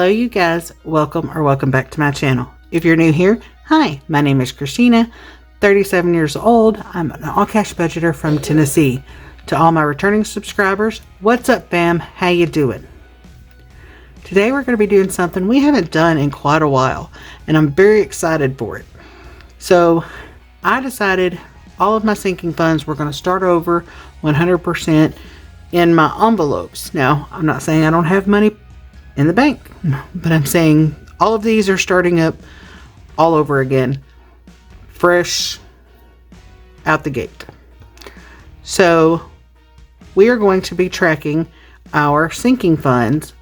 Hello you guys, welcome back to my channel. If you're new here, hi, my name is Christina, 37 years old. I'm an all cash budgeter from Tennessee. To all my returning subscribers, what's up fam, how you doing? Today we're going to be doing something we haven't done in quite a while, and I'm very excited for it. So I decided all of my sinking funds were going to start over 100% in my envelopes. Now, I'm not saying I don't have money in the bank, but I'm saying all of these are starting up all over again, fresh out the gate. So we are going to be tracking our sinking funds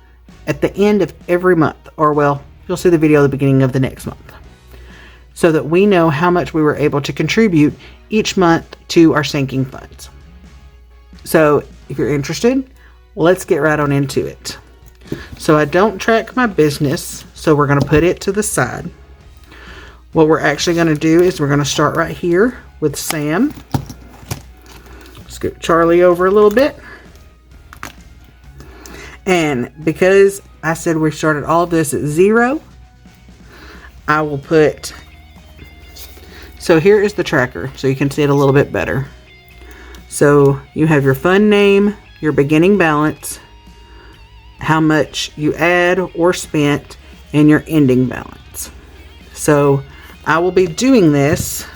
at the end of every month, or well, you'll see the video at the beginning of the next month, so that we know how much we were able to contribute each month to our sinking funds. So if you're interested, let's get right on into it. So I don't track my business, so we're going to put it to the side. What we're actually going to do is we're going to start right here with Sam. Scoot Charlie over a little bit. And because I said we started all of this at 0, I will put, so here is the tracker so you can see it a little bit better. So you have your fund name, your beginning balance, how much you add or spent, and your ending balance. So I will be doing this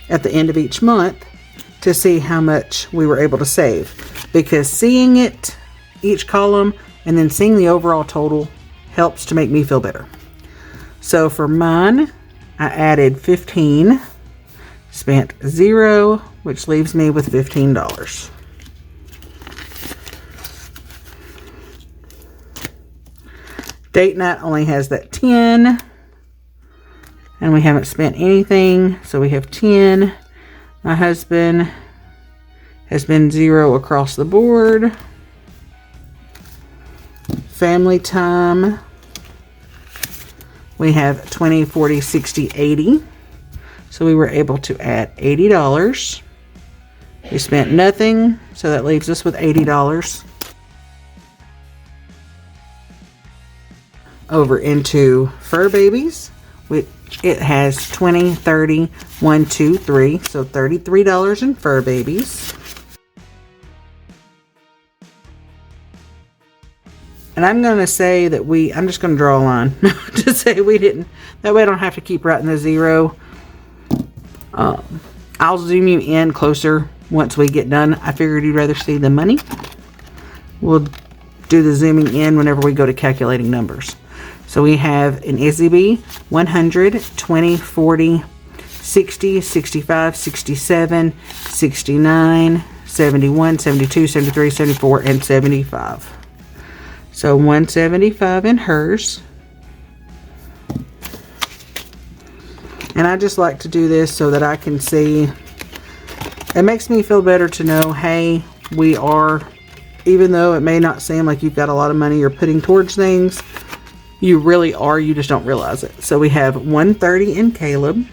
at the end of each month to see how much we were able to save, because seeing it, each column, and then seeing the overall total helps to make me feel better. So for mine, I added 15, spent 0, which leaves me with $15. Date night only has that 10, and we haven't spent anything, so we have 10. My husband has been 0 across the board. Family time, we have 20, 40, 60, 80. So we were able to add $80. We spent nothing, so that leaves us with $80. Over into fur babies, which it has 20, 30, 1, 2, 3, so $33 in fur babies. And I'm going to say that I'm just going to draw a line to say we didn't, that way I don't have to keep writing the 0. I'll zoom you in closer once we get done. I figured you'd rather see the money. We'll do the zooming in whenever we go to calculating numbers. So we have an SEB 100, 20, 40, 60, 65, 67, 69, 71, 72, 73, 74, and 75. So 175 in hers. And I just like to do this so that I can see. It makes me feel better to know, hey, we are, even though it may not seem like you've got a lot of money you're putting towards things, you really are, you just don't realize it. So we have 130 in Caleb.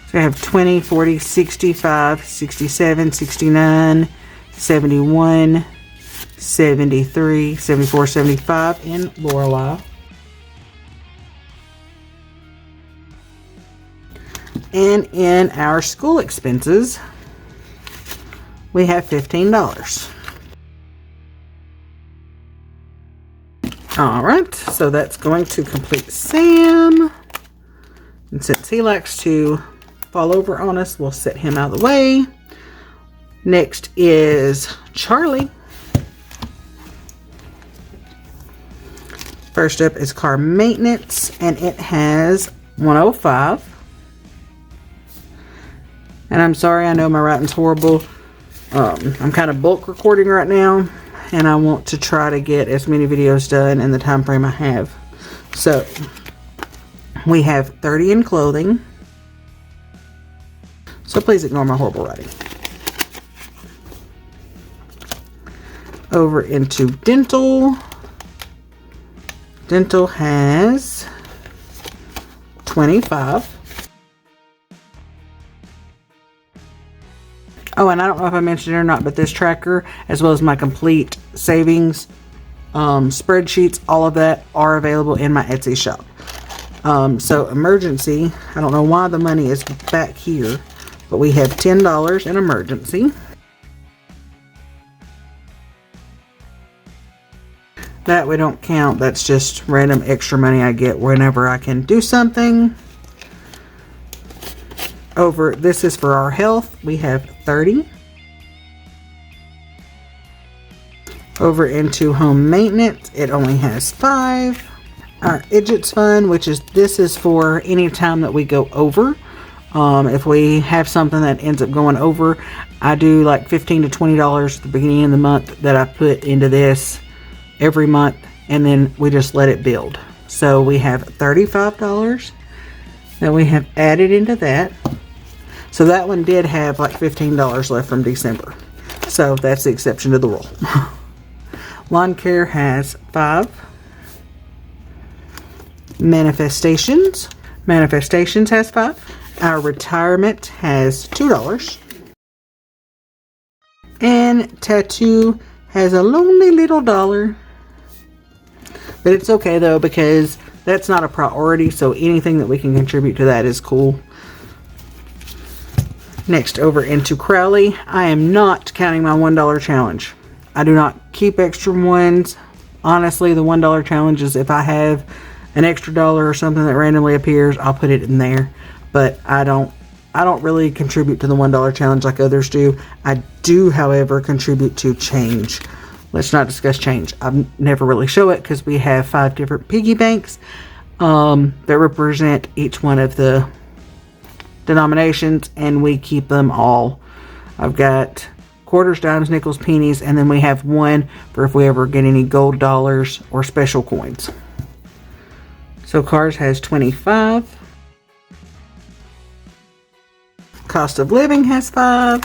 So I have 20, 40, 65, 67, 69, 71, 73, 74, 75 in Lorelei. And in our school expenses, we have $15. Alright, so that's going to complete Sam. And since he likes to fall over on us, we'll set him out of the way. Next is Charlie. First up is car maintenance, and it has 105. And I'm sorry, I know my writing's horrible. I'm kind of bulk recording right now, and I want to try to get as many videos done in the time frame I have. So we have 30 in clothing. So please ignore my horrible writing. Over into dental. Dental has 25. Oh, and I don't know if I mentioned it or not, but this tracker, as well as my complete savings spreadsheets, all of that are available in my Etsy shop. So emergency, I don't know why the money is back here, but we have $10 in emergency. That we don't count. That's just random extra money I get whenever I can do something. Over, this is for our health. We have 30. Over into home maintenance, it only has 5. Our Idgets fund, which is, this is for any time that we go over. If we have something that ends up going over, I do like $15 to $20 at the beginning of the month that I put into this every month, and then we just let it build. So we have $35 that we have added into that. So that one did have like $15 left from December. So that's the exception to the rule. Lawn care has 5. Manifestations has 5. Our retirement has $2. And tattoo has a lonely little $1. But it's okay though, because that's not a priority, so anything that we can contribute to that is cool. Next, over into Crowley. I am not counting my $1 challenge. I do not keep extra ones. Honestly, the $1 challenge is if I have an extra dollar or something that randomly appears, I'll put it in there. But I don't really contribute to the $1 challenge like others do. I do, however, contribute to change. Let's not discuss change. I never really show it because we have 5 different piggy banks that represent each one of the denominations, and we keep them all. I've got quarters, dimes, nickels, pennies, and then we have one for if we ever get any gold dollars or special coins. So cars has 25. Cost of living has 5.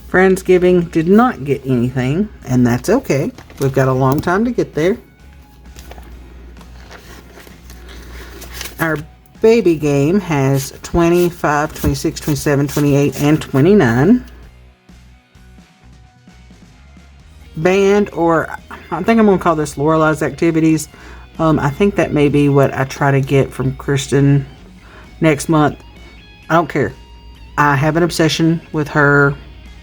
Friendsgiving did not get anything, and that's okay. We've got a long time to get there. Our baby game has 25, 26, 27, 28, and 29. Band, or I think I'm going to call this Lorelai's activities. I think that may be what I try to get from Kristen next month. I don't care. I have an obsession with her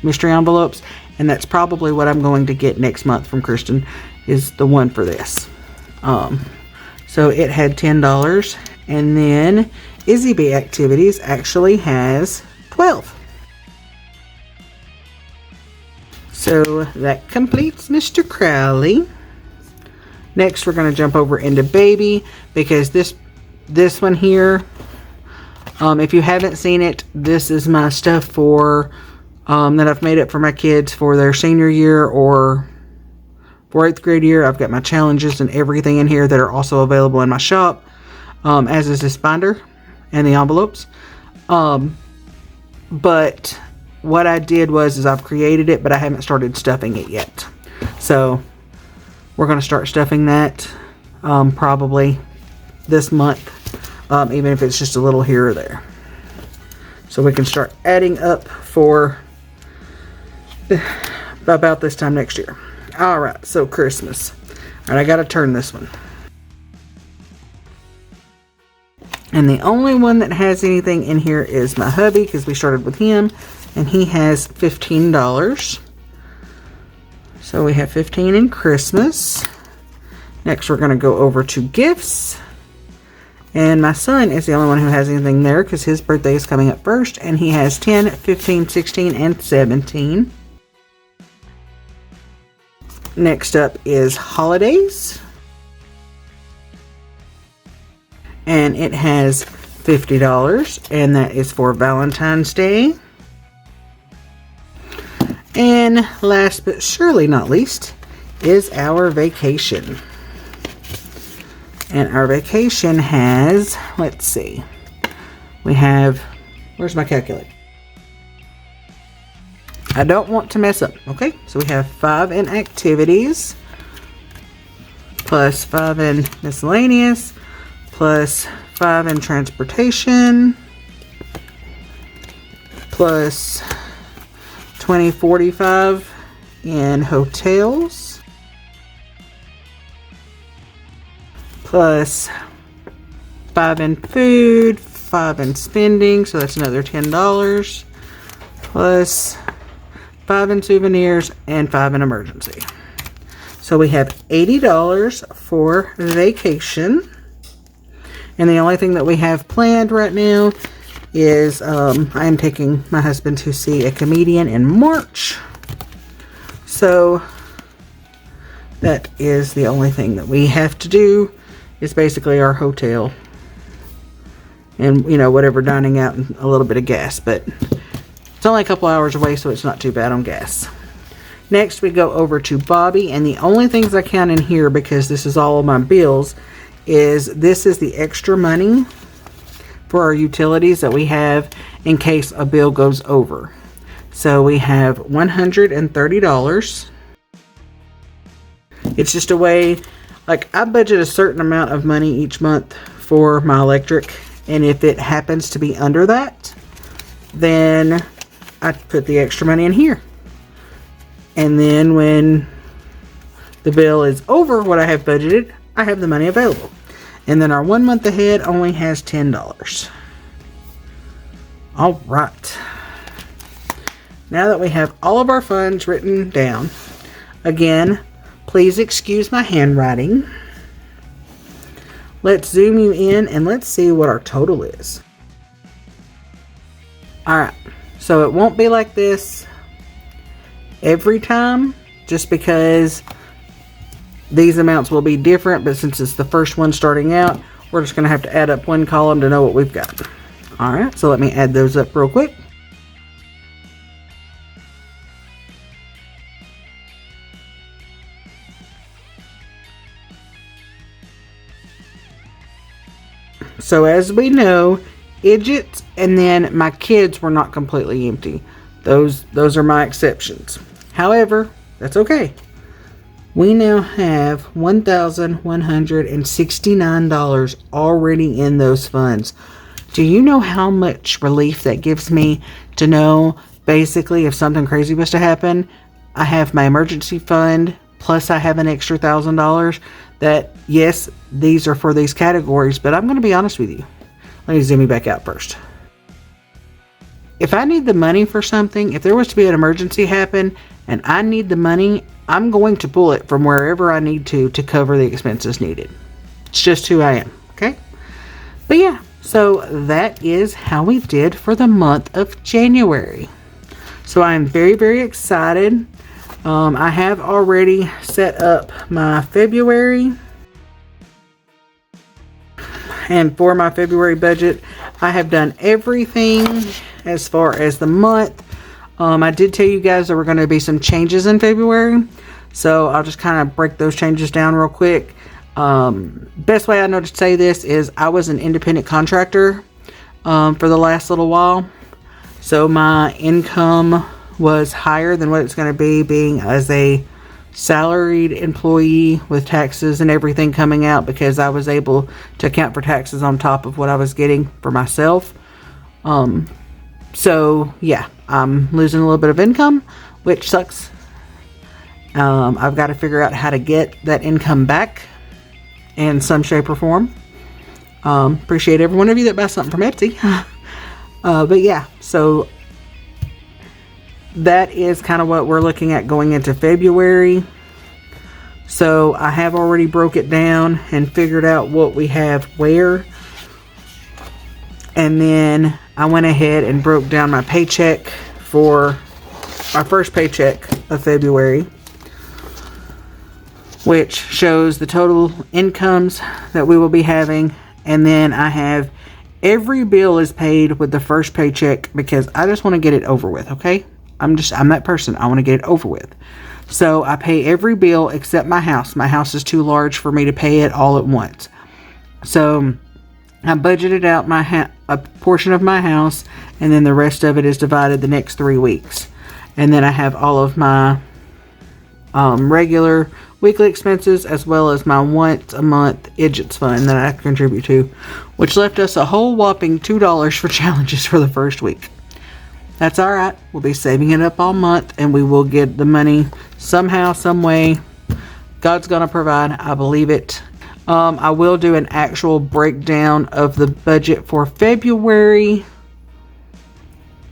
mystery envelopes, and that's probably what I'm going to get next month from Kristen, is the one for this. So it had $10, and then Izzy B activities actually has 12. So that completes Mr. Crowley. Next, we're going to jump over into baby, because this one here, if you haven't seen it, this is my stuff for that I've made up for my kids for their senior year or for 8th grade year. I've got my challenges and everything in here that are also available in my shop, as is this binder and the envelopes. But what I did was I've created it, but I haven't started stuffing it yet. So we're going to start stuffing that probably this month, even if it's just a little here or there. So we can start adding up for about this time next year. Alright, so Christmas. Alright, I got to turn this one. And the only one that has anything in here is my hubby, because we started with him, and he has $15. So we have 15 in Christmas. Next, we're going to go over to gifts. And my son is the only one who has anything there, because his birthday is coming up first, and he has 10, 15, 16, and 17. Next up is holidays. And it has $50, and that is for Valentine's Day. And last but surely not least is our vacation. And our vacation has, let's see, we have, where's my calculator? I don't want to mess up, okay? So we have 5 in activities, plus 5 in miscellaneous, plus 5 in transportation, plus $20.45 in hotels, plus $5 in food, $5 in spending, so that's another $10, plus $5 in souvenirs, and $5 in emergency. So we have $80 for vacation. And the only thing that we have planned right now is I am taking my husband to see a comedian in March. So that is the only thing that we have to do, is basically our hotel. And, you know, whatever dining out and a little bit of gas. But it's only a couple hours away, so it's not too bad on gas. Next, we go over to Bobby, and the only things I count in here, because this is all of my bills, is this is the extra money for our utilities that we have in case a bill goes over. So we have $130. It's just a way, like, I budget a certain amount of money each month for my electric, and if it happens to be under that, then I put the extra money in here. And then when the bill is over what I have budgeted, I have the money available. And then our 1 month ahead only has $10. All right. Now that we have all of our funds written down, again, please excuse my handwriting. Let's zoom you in and let's see what our total is. All right. So it won't be like this every time, just because these amounts will be different, but since it's the first one starting out, we're just going to have to add up one column to know what we've got. Alright, so let me add those up real quick. So as we know, Idgits and then my kids were not completely empty. Those are my exceptions. However, that's okay. We now have $1,169 already in those funds. Do you know how much relief that gives me to know, basically, if something crazy was to happen, I have my emergency fund, plus I have an extra $1,000 that, yes, these are for these categories, but I'm going to be honest with you. Let me zoom me back out first. If I need the money for something, if there was to be an emergency happen and I need the money, I'm going to pull it from wherever I need to cover the expenses needed. It's just who I am, okay? But yeah, so that is how we did for the month of January. So I'm very, very excited. I have already set up my February. And for my February budget, I have done everything as far as the month. I did tell you guys there were going to be some changes in February. So I'll just kind of break those changes down real quick. Best way I know to say this is I was an independent contractor for the last little while. So my income was higher than what it's going to be being as a salaried employee with taxes and everything coming out, because I was able to account for taxes on top of what I was getting for myself. So yeah, I'm losing a little bit of income, which sucks. I've got to figure out how to get that income back in some shape or form. Appreciate every one of you that buys something from Etsy. But yeah, so that is kind of what we're looking at going into February. So I have already broke it down and figured out what we have where. And then I went ahead and broke down my paycheck for our first paycheck of February, which shows the total incomes that we will be having. And then I have every bill is paid with the first paycheck because I just want to get it over with, okay? I'm that person. I want to get it over with. So I pay every bill except my house. My house is too large for me to pay it all at once. So I budgeted out a portion of my house, and then the rest of it is divided the next 3 weeks. And then I have all of my regular weekly expenses, as well as my once a month Idgits fund that I contribute to, which left us a whole whopping $2 for challenges for the first week. That's all right. We'll be saving it up all month, and we will get the money somehow, some way. God's gonna provide. I believe it. I will do an actual breakdown of the budget for February.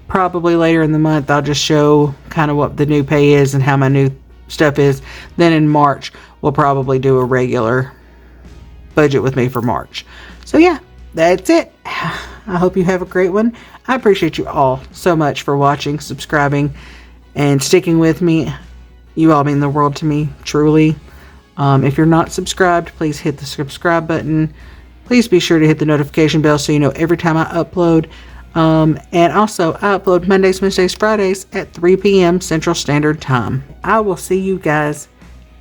Probably later in the month. I'll just show kind of what the new pay is and how my new stuff is. Then in March, we'll probably do a regular budget with me for March. So yeah, that's it. I hope you have a great one. I appreciate you all so much for watching, subscribing, and sticking with me. You all mean the world to me, truly. If you're not subscribed, please hit the subscribe button. Please be sure to hit the notification bell so you know every time I upload. And also, I upload Mondays, Wednesdays, Fridays at 3 p.m. Central Standard Time. I will see you guys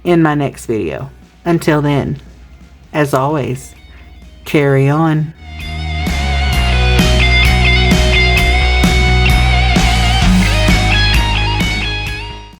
in my next video. Until then, as always, carry on.